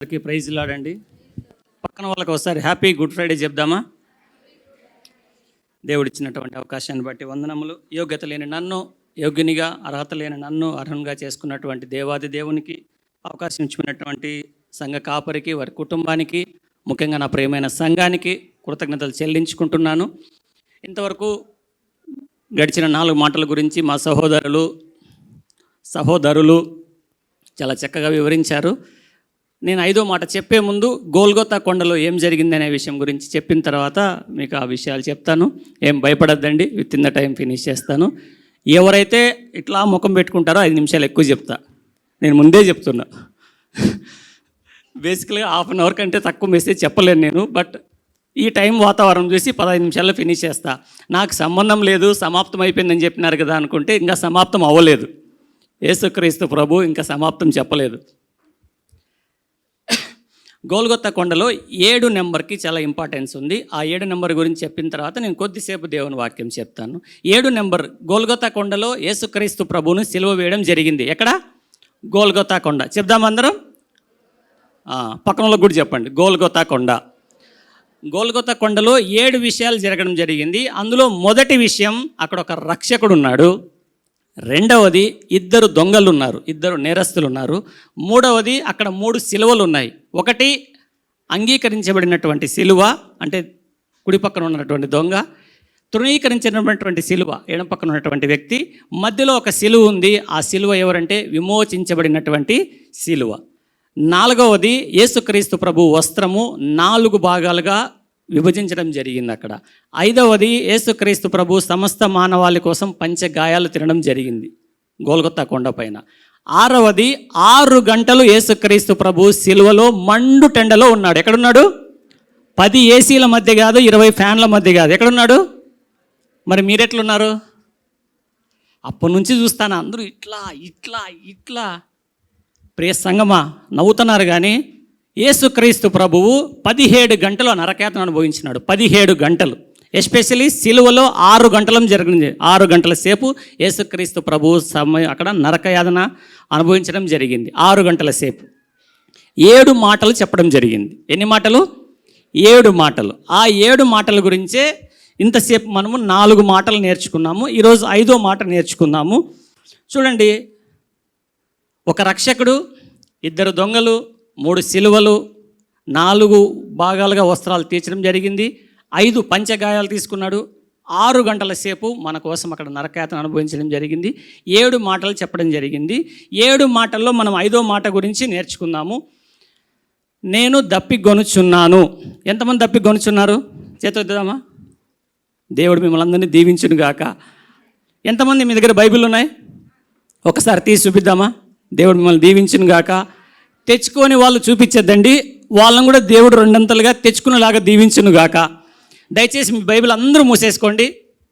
Praise లాడండి. పక్కన వాళ్ళకి ఒకసారి హ్యాపీ గుడ్ ఫ్రైడే చెప్దామా? దేవుడిచ్చినటువంటి అవకాశాన్ని బట్టి వందనములు. యోగ్యత లేని నన్ను యోగ్యునిగా, అర్హత లేని నన్ను అర్హంగా చేసుకున్నటువంటి దేవాది దేవునికి, అవకాశం ఇచ్చినటువంటి సంఘ కాపరికి, వారి కుటుంబానికి, ముఖ్యంగా నా ప్రియమైన సంఘానికి కృతజ్ఞతలు చెల్లించుకుంటున్నాను. ఇంతవరకు గడిచిన 4 మాటల గురించి మా సహోదరులు చాలా చక్కగా వివరించారు. నేను 5వ మాట చెప్పే ముందు గోల్గొతా కొండలో ఏం జరిగిందనే విషయం గురించి చెప్పిన తర్వాత మీకు ఆ విషయాలు చెప్తాను. ఏం భయపడద్దండి, within the time finish చేస్తాను. ఎవరైతే ఇట్లా ముఖం పెట్టుకుంటారో 5 నిమిషాలు ఎక్కువ చెప్తా. నేను ముందే చెప్తున్నా, బేసికల్గా 1/2 అవర్ కంటే తక్కువ మెసేజ్ చెప్పలేను నేను. బట్ ఈ టైం వాతావరణం చూసి 15 నిమిషాల్లో ఫినిష్ చేస్తా. నాకు సంబంధం లేదు, సమాప్తం అయిపోయిందని చెప్పినారు కదా అనుకుంటే ఇంకా సమాప్తం అవ్వలేదు. యేసుక్రీస్తు ప్రభు ఇంకా సమాప్తం చెప్పలేదు. గోల్గొతా కొండలో 7 నెంబర్కి చాలా ఇంపార్టెన్స్ ఉంది. ఆ 7 నెంబర్ గురించి చెప్పిన తర్వాత నేను కొద్దిసేపు దేవుని వాక్యం చెప్తాను. 7 నెంబర్ గోల్గొతా కొండలో యేసుక్రీస్తు ప్రభువును సిలువ వేయడం జరిగింది. ఎక్కడ? గోల్గొతా కొండ. చెప్దాం అందరం. పక్కనలో కూడా చెప్పండి, గోల్గొతా కొండ. గోల్గొతా కొండలో 7 విషయాలు జరగడం జరిగింది. అందులో మొదటి విషయం, అక్కడ ఒక రక్షకుడు ఉన్నాడు. రెండవది, 2 దొంగలు ఉన్నారు, 2 నేరస్తులు ఉన్నారు. మూడవది, అక్కడ 3 సిలువలు ఉన్నాయి. ఒకటి అంగీకరించబడినటువంటి సిలువ, అంటే కుడి పక్కన ఉన్నటువంటి దొంగ. తృణీకరించినటువంటి సిలువ, ఎడమ పక్కన ఉన్నటువంటి వ్యక్తి. మధ్యలో ఒక సిలువ ఉంది. ఆ సిలువ ఎవరంటే విమోచించబడినటువంటి సిలువ. 4వది, యేసుక్రీస్తు ప్రభు వస్త్రము 4 భాగాలుగా విభజించడం జరిగింది అక్కడ. 5వది, యేసుక్రీస్తు ప్రభు సమస్త మానవాళి కోసం పంచగాయాలు తినడం జరిగింది గోల్గొతా కొండ పైన. 6వది, 6 గంటలు యేసుక్రీస్తు ప్రభు సిలువలో మండు టెండలో ఉన్నాడు. ఎక్కడున్నాడు? 10 ఏసీల మధ్య కాదు, 20 ఫ్యాన్ల మధ్య కాదు. ఎక్కడున్నాడు? మరి మీరెట్లున్నారు? అప్పటి నుంచి చూస్తాను అందరూ ఇట్లా ఇట్లా ఇట్లా. ప్రియ సంగమా, నవ్వుతున్నారు కానీ యేసుక్రీస్తు ప్రభువు 17 గంటలు నరకయాతన అనుభవించినాడు. 17 గంటలు. ఎస్పెషలీ సిలువలో 6 గంటలం జరిగింది. 6 గంటల సేపు యేసుక్రీస్తు ప్రభువు అక్కడ నరకయాతన అనుభవించడం జరిగింది. 6 గంటల సేపు 7 మాటలు చెప్పడం జరిగింది. ఎన్ని మాటలు? 7 మాటలు. ఆ 7 మాటల గురించే ఇంతసేపు మనము 4 మాటలు నేర్చుకున్నాము. ఈరోజు 5వ మాట నేర్చుకున్నాము. చూడండి, ఒక రక్షకుడు, 2 దొంగలు, 3 సిలువలు, 4 భాగాలుగా వస్త్రాలు తీర్చడం జరిగింది. 5 పంచగాయాలు తీసుకున్నాడు. 6 గంటల సేపు మన కోసం అక్కడ నరకయాతన అనుభవించడం జరిగింది. 7 మాటలు చెప్పడం జరిగింది. 7 మాటల్లో మనం 5వ మాట గురించి నేర్చుకుందాము. నేను దప్పిగొనుచున్నాను. ఎంతమంది దప్పిగొనుచున్నారు? చేతుద్దామా? దేవుడు మిమ్మల్ని అందరినీ దీవించును గాక. ఎంతమంది మీ దగ్గర బైబిల్ ఉన్నాయి? ఒకసారి తీసి చూపిద్దామా? దేవుడు మిమ్మల్ని దీవించును గాక. తెచ్చుకొని వాళ్ళు చూపించద్దండి, వాళ్ళని కూడా దేవుడు 2 తెచ్చుకునేలాగా దీవించును గాక. దయచేసి మీ బైబిల్ అందరూ మూసేసుకోండి.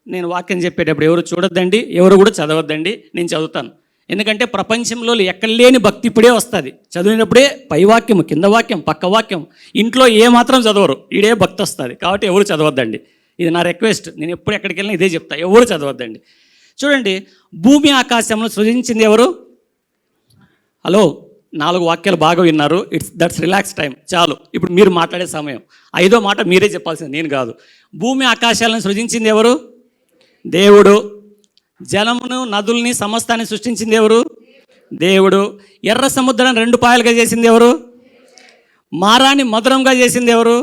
నేను వాక్యం చెప్పేటప్పుడు ఎవరు చూడొద్దండి, ఎవరు కూడా చదవద్దండి. నేను చదువుతాను. ఎందుకంటే ప్రపంచంలో ఎక్కడ లేని భక్తి ఇప్పుడే వస్తుంది. చదివినప్పుడే పై వాక్యం, కింద వాక్యం, పక్క వాక్యం. ఇంట్లో ఏమాత్రం చదవరు, ఈడే భక్తి వస్తుంది. కాబట్టి ఎవరు చదవద్దండి. ఇది నా రిక్వెస్ట్. నేను ఎప్పుడు ఎక్కడికి వెళ్ళినా ఇదే చెప్తా, ఎవరు చదవద్దండి. చూడండి, భూమి ఆకాశంలో సృజించింది ఎవరు? హలో, 4 వాక్యాలు బాగా విన్నారు. That's relax time. చాలు, ఇప్పుడు మీరు మాట్లాడే సమయం. 5వ మాట మీరే చెప్పాల్సింది, నేను కాదు. భూమి ఆకాశాలను సృజించింది ఎవరు? దేవుడు. జలమును, నదుల్ని, సమస్తాన్ని సృష్టించింది ఎవరు? దేవుడు. ఎర్ర సముద్రాన్ని 2 పాయలుగా చేసింది ఎవరు? మారాన్ని మధురంగా చేసింది ఎవరు?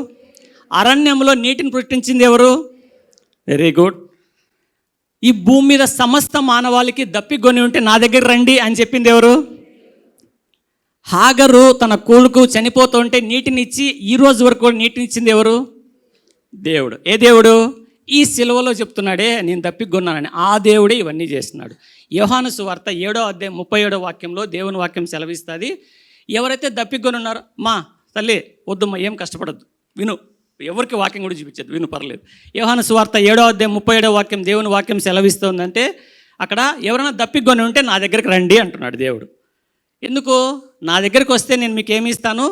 అరణ్యంలో నీటిని పుట్టించింది ఎవరు? Very good. ఈ భూమి మీద సమస్త మానవాళికి దప్పిగొని ఉంటే నా దగ్గర రండి అని చెప్పింది ఎవరు? హాగరు తన కూలుకు చనిపోతుంటే నీటినిచ్చి ఈ రోజు వరకు కూడా నీటినిచ్చింది ఎవరు? దేవుడు. ఏ దేవుడు? ఈ సిలువలో చెప్తున్నాడే నేను దప్పిగొన్నానని ఆ దేవుడే ఇవన్నీ చేస్తున్నాడు. యోహాను సువార్త 7వ అధ్యాయం 37వ వాక్యంలో దేవుని వాక్యం సెలవిస్తుంది. ఎవరైతే దప్పిగొని ఉన్నారో, మా తల్లి వద్దుమ్మా, ఏం కష్టపడద్దు, విను. ఎవరికి వాక్యం కూడా చూపించద్దు, విను, పర్లేదు. యోహాను సువార్త 7వ అధ్యాయం 37వ వాక్యం దేవుని వాక్యం సెలవిస్తుందంటే అక్కడ ఎవరైనా దప్పిగొని ఉంటే నా దగ్గరికి రండి అంటున్నాడు దేవుడు. ఎందుకు? నా దగ్గరికి వస్తే నేను మీకు ఏమి ఇస్తాను?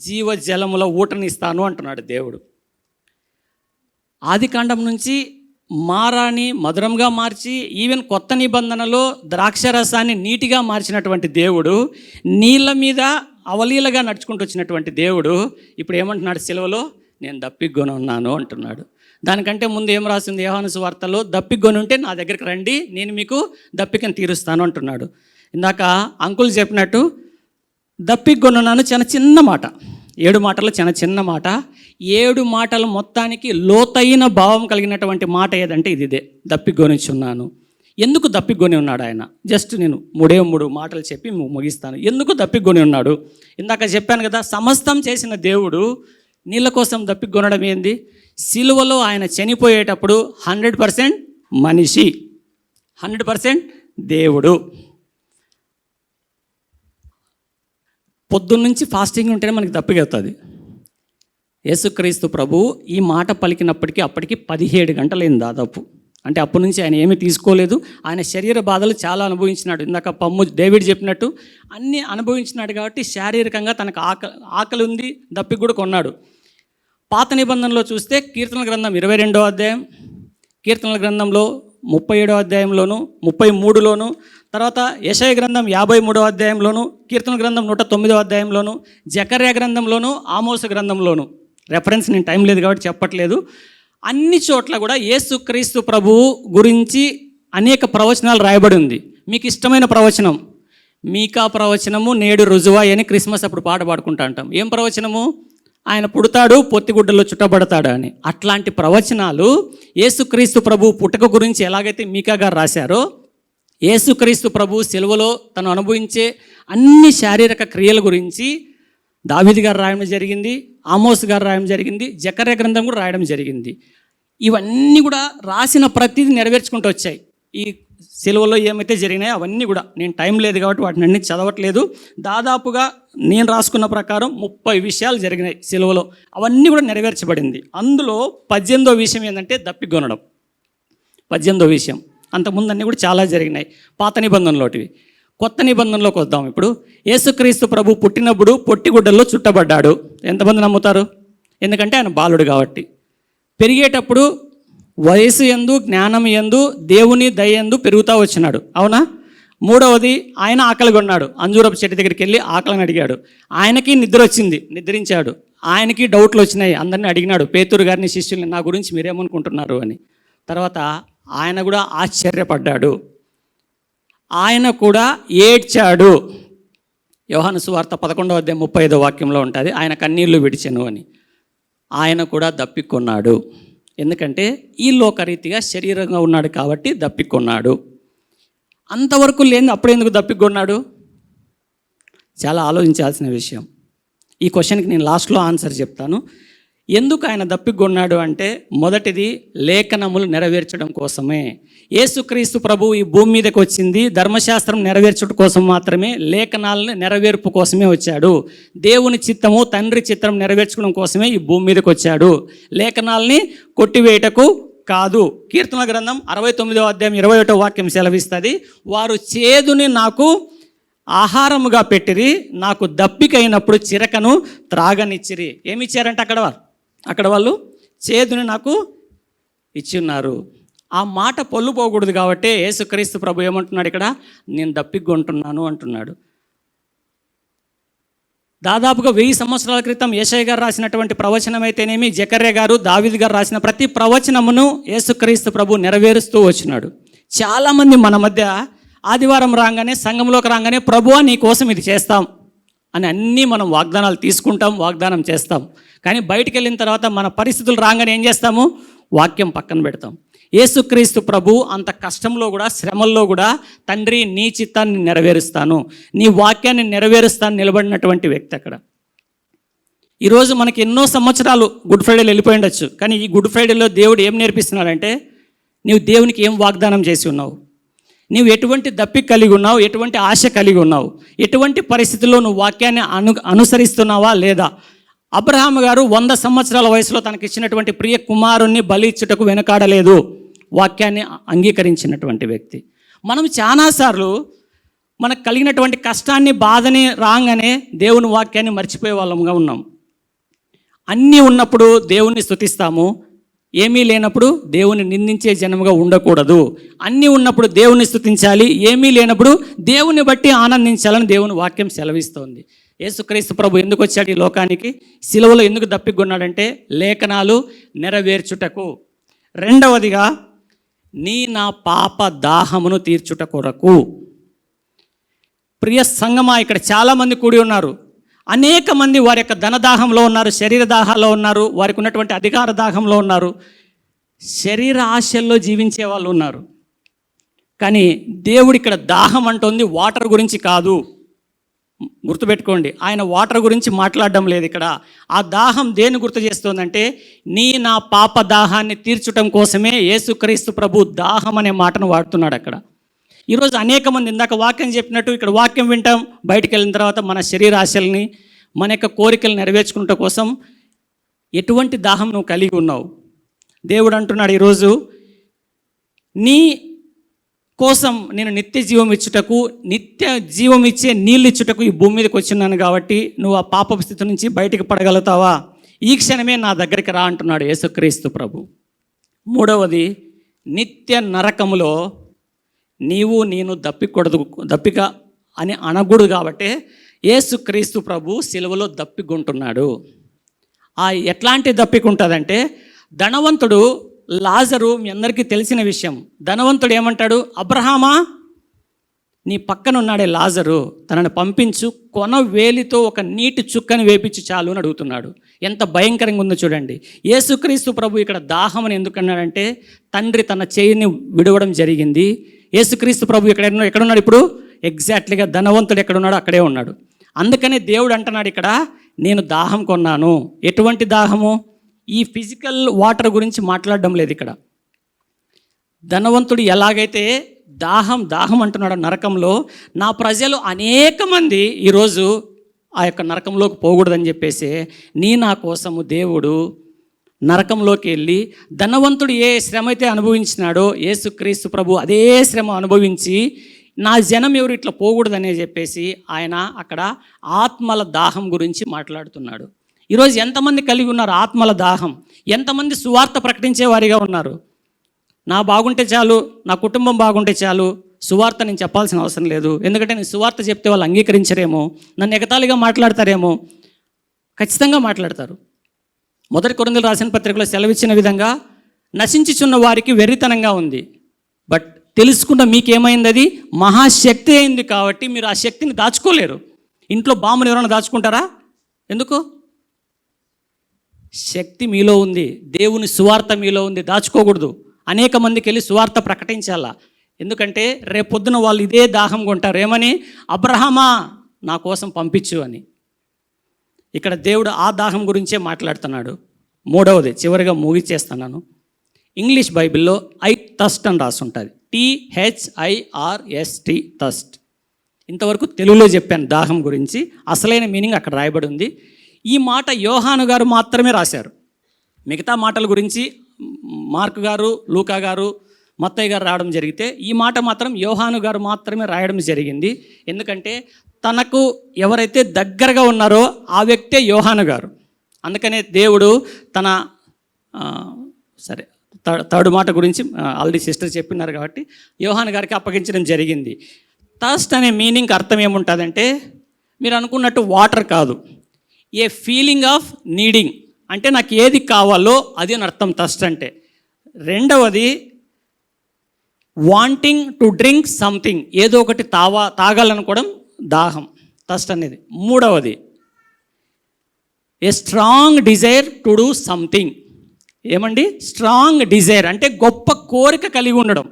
జీవజలముల ఊటని ఇస్తాను అంటున్నాడు దేవుడు. ఆదికాండం నుంచి మారాన్ని మధురంగా మార్చి, ఈవెన్ కొత్త నిబంధనలో ద్రాక్షరసాన్ని నీటిగా మార్చినటువంటి దేవుడు నీళ్ళ మీద అవలీలగా నడుచుకుంటూ వచ్చినటువంటి దేవుడు ఇప్పుడు ఏమంటున్నాడు సిలువలో? నేను దప్పికొని ఉన్నాను అంటున్నాడు. దానికంటే ముందు ఏం రాసింది యోహాను సువార్తలో? దప్పికొని ఉంటే నా దగ్గరికి రండి, నేను మీకు దప్పికను తీరుస్తాను అంటున్నాడు. ఇందాక అంకుల్ చెప్పినట్టు దప్పికొని ఉన్నాను చాలా చిన్న మాట, 7 మాటలు చాలా చిన్న మాట. 7 మాటలు మొత్తానికి లోతైన భావం కలిగినటువంటి మాట ఏదంటే ఇదే, దప్పికొనిచున్నాను. ఎందుకు దప్పికొని ఉన్నాడు ఆయన? జస్ట్ నేను 3 మాటలు చెప్పి ముగిస్తాను. ఎందుకు దప్పికొని ఉన్నాడు? ఇందాక చెప్పాను కదా, సమస్తం చేసిన దేవుడు నీళ్ళ కోసం దప్పికొనడం ఏంది? సిలువలో ఆయన చనిపోయేటప్పుడు 100% మనిషి, 100% దేవుడు. పొద్దున్నుంచి ఫాస్టింగ్ ఉంటేనే మనకి దప్పికవుతుంది. యేసుక్రీస్తు ప్రభు ఈ మాట పలికినప్పటికీ అప్పటికి 17 గంటలైంది దాదాపు. అంటే అప్పటి నుంచి ఆయన ఏమీ తీసుకోలేదు. ఆయన శరీర బాధలు చాలా అనుభవించినాడు. ఇందాక డేవిడ్ చెప్పినట్టు అన్నీ అనుభవించినాడు కాబట్టి శారీరకంగా తనకు ఆకలి ఉంది, దప్పిక కూడా కొన్నాడు. పాత నిబంధనలో చూస్తే కీర్తనల గ్రంథం 22వ అధ్యాయం, కీర్తనల గ్రంథంలో 37వ అధ్యాయంలోను, 33లోను, తర్వాత యెషయా గ్రంథం 53వ అధ్యాయంలోను, కీర్తనల గ్రంథం 109వ అధ్యాయంలోను, జకర్యా గ్రంథంలోను, ఆమోసు గ్రంథంలోను. రెఫరెన్స్ నేను టైం లేదు కాబట్టి చెప్పట్లేదు. అన్ని చోట్ల కూడా యేసుక్రీస్తు ప్రభువు గురించి అనేక ప్రవచనాలు రాయబడి ఉంది. మీకు ఇష్టమైన ప్రవచనం మీకా ప్రవచనము నేడు రుజువాయి అని క్రిస్మస్ అప్పుడు పాట పాడుకుంటా అంటాం. ఏం ప్రవచనము? ఆయన పుడతాడు, పొత్తిగుడ్డలో చుట్టబడతాడు అని. అట్లాంటి ప్రవచనాలు యేసుక్రీస్తు ప్రభు పుట్టుక గురించి ఎలాగైతే మీకా గారు రాశారో, యేసుక్రీస్తు ప్రభు సిలువలో తను అనుభవించే అన్ని శారీరక క్రియల గురించి దావీదు గారు రాయడం జరిగింది, ఆమోస్ గారు రాయడం జరిగింది, జకర్యా గ్రంథం కూడా రాయడం జరిగింది. ఇవన్నీ కూడా రాసిన ప్రతిదీ నెరవేర్చుకుంటూ వచ్చాయి. ఈ సిలువలో ఏమైతే జరిగినాయో అవన్నీ కూడా, నేను టైం లేదు కాబట్టి వాటిని అన్ని చదవట్లేదు. దాదాపుగా నేను రాసుకున్న ప్రకారం 30 విషయాలు జరిగినాయి సిలువలో. అవన్నీ కూడా నెరవేర్చబడింది. అందులో 18వ విషయం ఏంటంటే దప్పికొనడం. 18వ విషయం. అంతకుముందు అన్నీ కూడా చాలా జరిగినాయి పాత నిబంధనలోటివి. కొత్త నిబంధనలోకి వద్దాం. ఇప్పుడు యేసుక్రీస్తు ప్రభు పుట్టినప్పుడు పొట్టిగుడ్డల్లో చుట్టబడ్డాడు. ఎంతమంది నమ్ముతారు? ఎందుకంటే ఆయన బాలుడు కాబట్టి. పెరిగేటప్పుడు వయసు యందు, జ్ఞానం యందు, దేవుని దయందు పెరుగుతూ వచ్చినాడు. అవునా? 3వది, ఆయన ఆకలి కొన్నాడు. అంజూరపు చెట్టు దగ్గరికి వెళ్ళి ఆకలిని అడిగాడు. ఆయనకి నిద్ర వచ్చింది, నిద్రించాడు. ఆయనకి డౌట్లు వచ్చినాయి, అందరినీ అడిగినాడు, పేతురు గారిని, శిష్యుల్ని, నా గురించి మీరేమనుకుంటున్నారు అని. తర్వాత ఆయన కూడా ఆశ్చర్యపడ్డాడు, ఆయన కూడా ఏడ్చాడు. యోహాను సువార్త 11వ అధ్యాయం 35వ వాక్యంలో ఉంటుంది, ఆయన కన్నీళ్లు విడిచెను అని. ఆయన కూడా దప్పికొన్నాడు. ఎందుకంటే ఈ లోకరీతిగా శరీరంగా ఉన్నాడు కాబట్టి దప్పికొన్నాడు. అంతవరకు లేని అప్పుడు ఎందుకు దప్పికొన్నాడు? చాలా ఆలోచించాల్సిన విషయం. ఈ క్వశ్చన్కి నేను లాస్ట్లో ఆన్సర్ చెప్తాను. ఎందుకు ఆయన దప్పికొన్నాడు అంటే, మొదటిది లేఖనములు నెరవేర్చడం కోసమే. యేసుక్రీస్తు ప్రభు ఈ భూమి మీదకి వచ్చింది ధర్మశాస్త్రం నెరవేర్చడం కోసం మాత్రమే, లేఖనాలను నెరవేర్పు కోసమే వచ్చాడు. దేవుని చిత్తము, తండ్రి చిత్తం నెరవేర్చడం కోసమే ఈ భూమి మీదకి వచ్చాడు, లేఖనాలని కొట్టివేయటకు కాదు. కీర్తనల గ్రంథం 69వ అధ్యాయం 21వ వాక్యం సెలవిస్తుంది, వారు చేదుని నాకు ఆహారముగా పెట్టిరి, నాకు దప్పికైనప్పుడు చిరకను త్రాగనిచ్చిరి. ఏమి ఇచ్చారంటే అక్కడ వాళ్ళు చేదుని నాకు ఇచ్చి ఉన్నారు. ఆ మాట పొల్లు పోకూడదు కాబట్టి యేసుక్రీస్తు ప్రభు ఏమంటున్నాడు ఇక్కడ? నేను దప్పికొంటున్నాను అంటున్నాడు. దాదాపుగా 1000 సంవత్సరాల క్రితం యెషయా గారు రాసినటువంటి ప్రవచనం అయితేనేమి, జకర్యా గారు, దావీదు గారు రాసిన ప్రతి ప్రవచనమును యేసుక్రీస్తు ప్రభు నెరవేరుస్తూ వచ్చినాడు. చాలామంది మన మధ్య ఆదివారం రాగానే, సంఘంలోకి రాగానే, ప్రభువా నీ కోసం ఇది చేస్తాం అని అన్నీ మనం వాగ్దానాలు తీసుకుంటాం, వాగ్దానం చేస్తాం. కానీ బయటికి వెళ్ళిన తర్వాత మన పరిస్థితులు రాగానే ఏం చేస్తాము? వాక్యం పక్కన పెడతాం. యేసుక్రీస్తు ప్రభు అంత కష్టంలో కూడా, శ్రమల్లో కూడా, తండ్రి నీ చిత్తాన్ని నెరవేరుస్తాను, నీ వాక్యాన్ని నెరవేరుస్తాను నిలబడినటువంటి వ్యక్తి అక్కడ. ఈరోజు మనకి ఎన్నో సంవత్సరాలు గుడ్ ఫ్రైడేలో వెళ్ళిపోయి ఉండొచ్చు, కానీ ఈ గుడ్ ఫ్రైడేలో దేవుడు ఏం నేర్పిస్తున్నాడంటే, నీవు దేవునికి ఏం వాగ్దానం చేసి ఉన్నావు, నీవు ఎటువంటి దప్పిక కలిగి ఉన్నావు, ఎటువంటి ఆశ కలిగి ఉన్నావు, ఎటువంటి పరిస్థితుల్లో నువ్వు వాక్యాన్ని అనుసరిస్తున్నావా లేదా. అబ్రహాము గారు 100 సంవత్సరాల వయసులో తనకి ఇచ్చినటువంటి ప్రియ కుమారుణ్ణి బలి ఇచ్చుటకు వెనకాడలేదు, వాక్యాన్ని అంగీకరించినటువంటి వ్యక్తి. మనం చాలాసార్లు మనకు కలిగినటువంటి కష్టాన్ని, బాధని రాగానే దేవుని వాక్యాన్ని మర్చిపోయే వాళ్ళంగా ఉన్నాం. అన్నీ ఉన్నప్పుడు దేవుణ్ణి స్తుతిస్తాము, ఏమీ లేనప్పుడు దేవుని నిందించే జనముగా ఉండకూడదు. అన్నీ ఉన్నప్పుడు దేవుని స్తుతించాలి, ఏమీ లేనప్పుడు దేవుని బట్టి ఆనందించాలని దేవుని వాక్యం సెలవిస్తోంది. యేసుక్రీస్తు ప్రభు ఎందుకు వచ్చాడు ఈ లోకానికి, సిలువలో ఎందుకు దప్పికొన్నాడంటే లేఖనాలు నెరవేర్చుటకు. రెండవదిగా నా పాప దాహమును తీర్చుట కొరకు. ప్రియ సంగమా, ఇక్కడ చాలామంది కూడి ఉన్నారు. అనేక మంది వారి యొక్క ధనదాహంలో ఉన్నారు, శరీర దాహాల్లో ఉన్నారు, వారికి ఉన్నటువంటి అధికార దాహంలో ఉన్నారు, శరీర ఆశల్లో జీవించే వాళ్ళు ఉన్నారు. కానీ దేవుడు ఇక్కడ దాహం అంటోంది వాటర్ గురించి కాదు. గుర్తుపెట్టుకోండి, ఆయన వాటర్ గురించి మాట్లాడడం లేదు ఇక్కడ. ఆ దాహం దేన్ని గుర్తు చేస్తుందంటే నా పాప దాహాన్ని తీర్చడం కోసమే యేసుక్రీస్తు ప్రభు దాహం అనే మాటను వాడుతున్నాడు అక్కడ. ఈరోజు అనేక మంది ఇందాక వాక్యం చెప్పినట్టు ఇక్కడ వాక్యం వింటాం, బయటికి వెళ్ళిన తర్వాత మన శరీర ఆశల్ని, మన యొక్క కోరికలు నెరవేర్చుకుంట కోసం ఎటువంటి దాహం నువ్వు కలిగి ఉన్నావు? దేవుడు అంటున్నాడు ఈరోజు, నీ కోసం నేను నిత్య జీవం ఇచ్చుటకు, నిత్య జీవం ఇచ్చే నీళ్ళు ఇచ్చుటకు ఈ భూమి మీదకి వచ్చినాను కాబట్టి నువ్వు ఆ పాప స్థితి నుంచి బయటికి పడగలుగుతావా? ఈ క్షణమే నా దగ్గరికి రా అంటున్నాడు యేసుక్రీస్తు ప్రభు. మూడవది, నిత్య నరకములో నేను దప్పిక అని అనకూడదు కాబట్టి యేసుక్రీస్తు ప్రభు సిలువలో దప్పికొంటున్నాడు. ఎట్లాంటి దప్పిక ఉంటుందంటే, ధనవంతుడు లాజరు మీ అందరికీ తెలిసిన విషయం. ధనవంతుడు ఏమంటాడు, అబ్రహామా నీ పక్కన ఉన్నాడే లాజరు, తనని పంపించు, కొన వేలితో ఒక నీటి చుక్కని వేపించి చాలు అని అడుగుతున్నాడు. ఎంత భయంకరంగా ఉందో చూడండి. యేసుక్రీస్తు ప్రభు ఇక్కడ దాహమని ఎందుకన్నాడంటే, తండ్రి తన చేయిని విడవడం జరిగింది. యేసుక్రీస్తు ప్రభు ఎక్కడున్నాడు ఇప్పుడు? ఎగ్జాక్ట్లీగా ధనవంతుడు ఎక్కడున్నాడో అక్కడే ఉన్నాడు. అందుకనే దేవుడు అంటున్నాడు ఇక్కడ, నేను దాహం కొన్నాను. ఎటువంటి దాహము? ఈ ఫిజికల్ వాటర్ గురించి మాట్లాడడం లేదు ఇక్కడ. ధనవంతుడు ఎలాగైతే దాహం అంటున్నాడు నరకంలో, నా ప్రజలు అనేక మంది ఈరోజు ఆ యొక్క నరకంలోకి పోకూడదని చెప్పేసి నా కోసము దేవుడు నరకంలోకి వెళ్ళి, ధనవంతుడు ఏ శ్రమ అయితే అనుభవించినాడో యేసుక్రీస్తు ప్రభు అదే శ్రమ అనుభవించి నా జనం ఎవరు ఇట్లా పోకూడదనే చెప్పేసి ఆయన అక్కడ ఆత్మల దాహం గురించి మాట్లాడుతున్నాడు. ఈరోజు ఎంతమంది కలిగి ఉన్నారు ఆత్మల దాహం? ఎంతమంది సువార్త ప్రకటించే వారిగా ఉన్నారు? నా బాగుంటే చాలు, నా కుటుంబం బాగుంటే చాలు, సువార్త నేను చెప్పాల్సిన అవసరం లేదు, ఎందుకంటే నేను సువార్త చెప్తే వాళ్ళు అంగీకరించరేమో, నన్ను ఎగతాళిగా మాట్లాడతారేమో. ఖచ్చితంగా మాట్లాడతారు. 1 కొరింథీయులకు రాసిన పత్రికలో సెలవిచ్చిన విధంగా నశించుచున్న వారికి వెర్రితనంగా ఉంది, బట్ తెలుసుకున్న మీకేమైంది? అది మహాశక్తి అయింది. కాబట్టి మీరు ఆ శక్తిని దాచుకోలేరు. ఇంట్లో బాంబుని ఎవరైనా దాచుకుంటారా? ఎందుకు? శక్తి మీలో ఉంది, దేవుని సువార్త మీలో ఉంది, దాచుకోకూడదు. అనేక మందికి వెళ్ళి సువార్త ప్రకటించాలా. ఎందుకంటే రేపొద్దున వాళ్ళు ఇదే దాహం కొంటారు. ఏమని? అబ్రహామా నా కోసం పంపించు అని. ఇక్కడ దేవుడు ఆ దాహం గురించే మాట్లాడుతున్నాడు. మూడవది, చివరిగా ముగిచేస్తున్నాను. ఇంగ్లీష్ బైబిల్లో థస్ట్ అని రాసి ఉంటుంది, THIRST, థస్ట్. ఇంతవరకు తెలుగులో చెప్పాను దాహం గురించి, అసలైన మీనింగ్ అక్కడ రాయబడి ఉంది. ఈ మాట యోహాను గారు మాత్రమే రాశారు. మిగతా మాటల గురించి మార్కు గారు, లూకా గారు, మత్తయి గారు రాయడం జరిగితే ఈ మాట మాత్రం యోహాను గారు మాత్రమే రాయడం జరిగింది. ఎందుకంటే తనకు ఎవరైతే దగ్గరగా ఉన్నారో ఆ వ్యక్తే యోహాను గారు. అందుకనే దేవుడు తన సరే థర్డ్ మాట గురించి ఆల్రెడీ సిస్టర్ చెప్పినారు కాబట్టి యోహాను గారికి అప్పగించడం జరిగింది. థర్స్ట్ అనే మీనింగ్ అర్థం ఏముంటుందంటే, మీరు అనుకున్నట్టు వాటర్ కాదు, ఏ ఫీలింగ్ ఆఫ్ నీడింగ్, అంటే నాకు ఏది కావాలో అది అని అర్థం థర్స్ట్ అంటే. రెండవది, వాంటింగ్ టు డ్రింక్ సంథింగ్, ఏదో ఒకటి తాగాలనుకోవడం దాహం, థర్స్ట్ అనేది. మూడవది, a strong desire to do something. ఏమండి? స్ట్రాంగ్ డిజైర్ అంటే గొప్ప కోరిక కలిగి ఉండడం.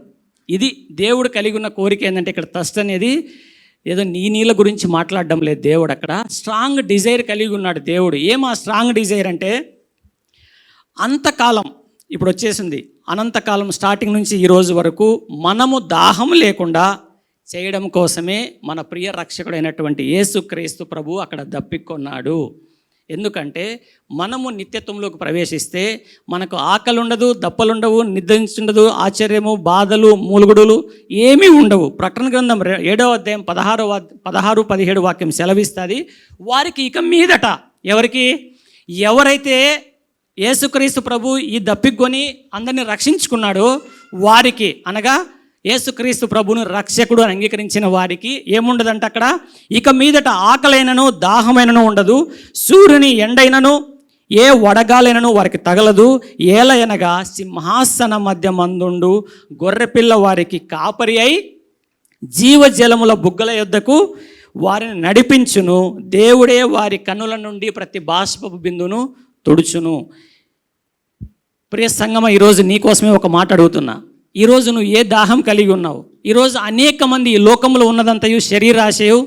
ఇది దేవుడు కలిగి ఉన్న కోరిక. ఏంటంటే ఇక్కడ థర్స్ట్ అనేది ఏదో నీళ్ళ గురించి మాట్లాడడం లేదు దేవుడు. అక్కడ స్ట్రాంగ్ డిజైర్ కలిగి ఉన్నాడు దేవుడు. ఏమా స్ట్రాంగ్ డిజైర్ అంటే, అంతకాలం ఇప్పుడు వచ్చేసింది, అనంతకాలం స్టార్టింగ్ నుంచి ఈ రోజు వరకు మనము దాహం లేకుండా చేయడం కోసమే మన ప్రియ రక్షకుడైనటువంటి యేసుక్రీస్తు ప్రభు అక్కడ దప్పికొన్నాడు. ఎందుకంటే మనము నిత్యత్వంలోకి ప్రవేశిస్తే మనకు ఆకలి ఉండదు, దప్పలుండవు, నిద్రించుండదు, ఆశ్చర్యము, బాధలు, మూలుగుడులు ఏమీ ఉండవు. ప్రకటన గ్రంథం 7వ అధ్యాయం 16-17 వాక్యం సెలవిస్తుంది. వారికి ఇక మీదట ఎవరైతే యేసుక్రీస్తు ప్రభు ఈ దప్పికొని అందరినీ రక్షించుకున్నాడో వారికి, అనగా యేసుక్రీస్తు ప్రభువును రక్షకుడు అని అంగీకరించిన వారికి ఏముండదంట అక్కడ? ఇక మీదట ఆకలైనను దాహమైనను ఉండదు, సూర్యుని ఎండైనను ఏ వడగాలైనను వారికి తగలదు. ఏలయనగా సింహాసన మధ్య మందుండు గొర్రెపిల్ల వారికి కాపరి అయి జీవజలముల బుగ్గల యొద్దకు వారిని నడిపించును. దేవుడే వారి కన్నుల నుండి ప్రతి బాష్పపు బిందును తుడుచును. ప్రియ సంగమ, ఈరోజు నీకోసమే ఒక మాట అడుగుతున్నా. ఈరోజు నువ్వు ఏ దాహం కలిగి ఉన్నావు? ఈరోజు అనేక మంది ఈ లోకంలో ఉన్నదంతయు శరీరాశయు,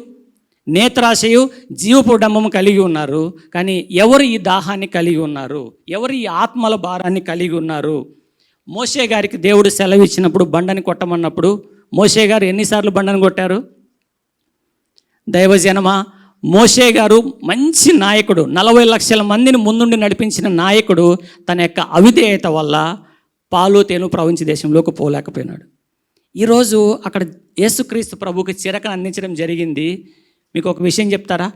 నేత్రాశయు, జీవపు డంబము కలిగి ఉన్నారు. కానీ ఎవరు ఈ దాహాన్ని కలిగి ఉన్నారు? ఎవరు ఈ ఆత్మల భారాన్ని కలిగి ఉన్నారు? మోషే గారికి దేవుడు సెలవు ఇచ్చినప్పుడు బండని కొట్టమన్నప్పుడు మోషే గారు ఎన్నిసార్లు బండను కొట్టారు? దైవజనమా, మోషే గారు మంచి నాయకుడు, 40 లక్షల మందిని ముందుండి నడిపించిన నాయకుడు, తన యొక్క అవిధేయత వల్ల పాలు తేను ప్రపంచ దేశంలోకి పోలేకపోయినాడు. ఈరోజు అక్కడ యేసుక్రీస్తు ప్రభువుకి చిరకను అందించడం జరిగింది. మీకు ఒక విషయం చెప్తారా?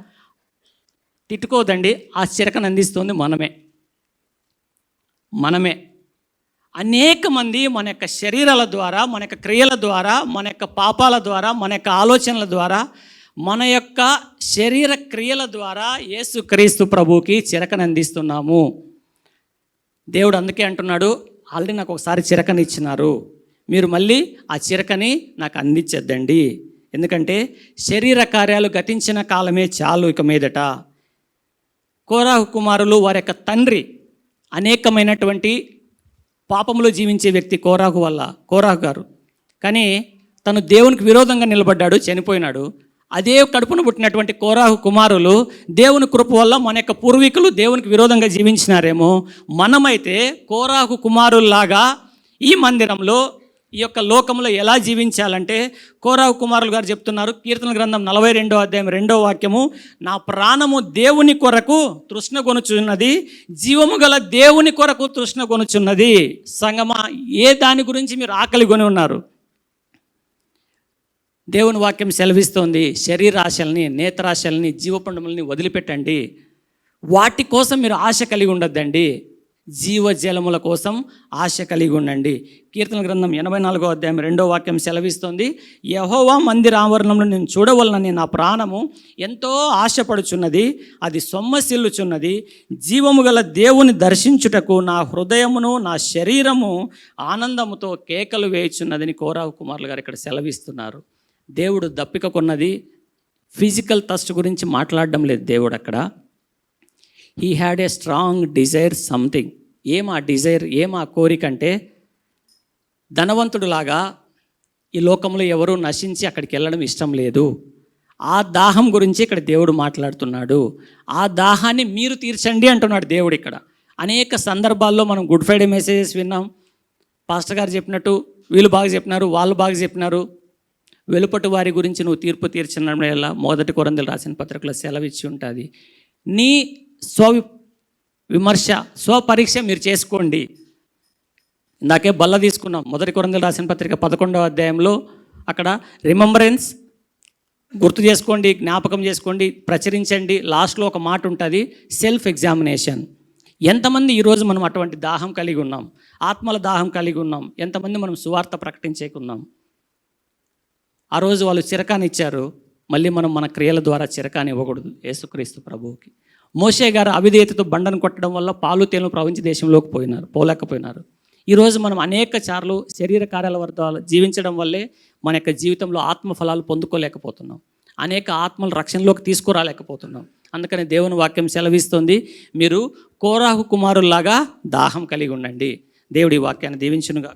తిట్టుకోదండి, ఆ చిరకను అందిస్తుంది మనమే. అనేక మంది మన యొక్క శరీరాల ద్వారా, మన యొక్క క్రియల ద్వారా, మన యొక్క పాపాల ద్వారా, మన యొక్క ఆలోచనల ద్వారా, మన యొక్క శరీర క్రియల ద్వారా యేసుక్రీస్తు ప్రభువుకి చిరకను అందిస్తున్నాము. దేవుడు అందుకే అంటున్నాడు, ఆల్రెడీ నాకు ఒకసారి చిరకని ఇచ్చినారు, మీరు మళ్ళీ ఆ చిరకని నాకు అందించద్దండి. ఎందుకంటే శరీర కార్యాలు గతించిన కాలమే చాలు, ఇక మీదట. కోరాహు కుమారులు వారి యొక్క తండ్రి అనేకమైనటువంటి పాపములో జీవించే వ్యక్తి కోరాహు గారు. కానీ తను దేవునికి విరోధంగా నిలబడ్డాడు, చనిపోయినాడు. అదే కడుపున పుట్టినటువంటి కోరాహు కుమారులు దేవుని కృప వల్ల మన యొక్క పూర్వీకులు దేవునికి విరోధంగా జీవించినారేమో. మనమైతే కోరాహు కుమారుల్లాగా ఈ మందిరంలో, ఈ యొక్క లోకంలో ఎలా జీవించాలంటే, కోరాహు కుమారులు గారు చెప్తున్నారు, కీర్తన గ్రంథం 42వ అధ్యాయం 2వ వాక్యము, నా ప్రాణము దేవుని కొరకు తృష్ణ కొనుచున్నది, జీవము గల దేవుని కొరకు తృష్ణ కొనుచున్నది. సంగమా, ఏ దాని గురించి మీరు ఆకలి కొని ఉన్నారు? దేవుని వాక్యం సెలవిస్తోంది, శరీరాశల్ని, నేత్రాశల్ని, జీవపండములని వదిలిపెట్టండి. వాటి కోసం మీరు ఆశ కలిగి ఉండొద్దండి, జీవజలముల కోసం ఆశ కలిగి ఉండండి. కీర్తన గ్రంథం 84వ అధ్యాయం 2వ వాక్యం సెలవిస్తోంది, యెహోవా మందిర ఆవరణంలో నేను చూడవలనని నా ప్రాణము ఎంతో ఆశపడుచున్నది, అది సొమ్మసిల్లుచున్నది. జీవము గల దేవుని దర్శించుటకు నా హృదయమును నా శరీరము ఆనందముతో కేకలు వేయుచున్నదని కోరాహు కుమారులు గారు ఇక్కడ సెలవిస్తున్నారు. దేవుడు దప్పిక కొన్నది ఫిజికల్ థర్స్ట్ గురించి మాట్లాడడం లేదు దేవుడు అక్కడ. He had a strong desire something. ఏమా డిజైర్, ఏమా కోరిక అంటే, ధనవంతుడులాగా ఈ లోకంలో ఎవరూ నశించి అక్కడికి వెళ్ళడం ఇష్టం లేదు. ఆ దాహం గురించి ఇక్కడ దేవుడు మాట్లాడుతున్నాడు. ఆ దాహాన్ని మీరు తీర్చండి అంటున్నాడు దేవుడు ఇక్కడ. అనేక సందర్భాల్లో మనం గుడ్ ఫ్రైడే మెసేజెస్ విన్నాం. పాస్టర్ గారు చెప్పినట్టు వీళ్ళు బాగా చెప్పినారు, వాళ్ళు బాగా చెప్పినారు. వెలుపటి వారి గురించి నువ్వు తీర్పు తీర్చడం వల్ల 1 కొరింథీయులు రాసిన పత్రికలో సెలవిచ్చి ఉంటుంది. నీ విమర్శ, స్వపరీక్ష మీరు చేసుకోండి. ఇందాకే బల్ల తీసుకున్నాం. 1 కొరింథీయులు రాసిన పత్రిక 11వ అధ్యాయంలో అక్కడ రిమెంబరెన్స్, గుర్తు చేసుకోండి, జ్ఞాపకం చేసుకోండి, ప్రచురించండి. లాస్ట్లో ఒక మాట ఉంటుంది, సెల్ఫ్ ఎగ్జామినేషన్. ఎంతమంది ఈరోజు మనం అటువంటి దాహం కలిగి ఉన్నాం? ఆత్మల దాహం కలిగి ఉన్నాం? ఎంతమంది మనం సువార్త ప్రకటించేకున్నాం? ఆ రోజు వాళ్ళు చిరకాని ఇచ్చారు, మళ్ళీ మనం మన క్రియల ద్వారా చిరకాని ఇవ్వకూడదు యేసుక్రీస్తు ప్రభువుకి. మోషే గారు అవిధేయతతో బండను కొట్టడం వల్ల పాలు తేను ప్రపంచ దేశంలోకి పోలేకపోయినారు. ఈరోజు మనం అనేక సార్లు శరీర కార్యాల వద్ద జీవించడం వల్లే మన యొక్క జీవితంలో ఆత్మఫలాలు పొందుకోలేకపోతున్నాం, అనేక ఆత్మల రక్షణలోకి తీసుకురాలేకపోతున్నాం. అందుకని దేవుని వాక్యం సెలవిస్తుంది, మీరు కోరాహు కుమారుల్లాగా దాహం కలిగి ఉండండి. దేవుడి వాక్యాన్ని దీవించునుగా.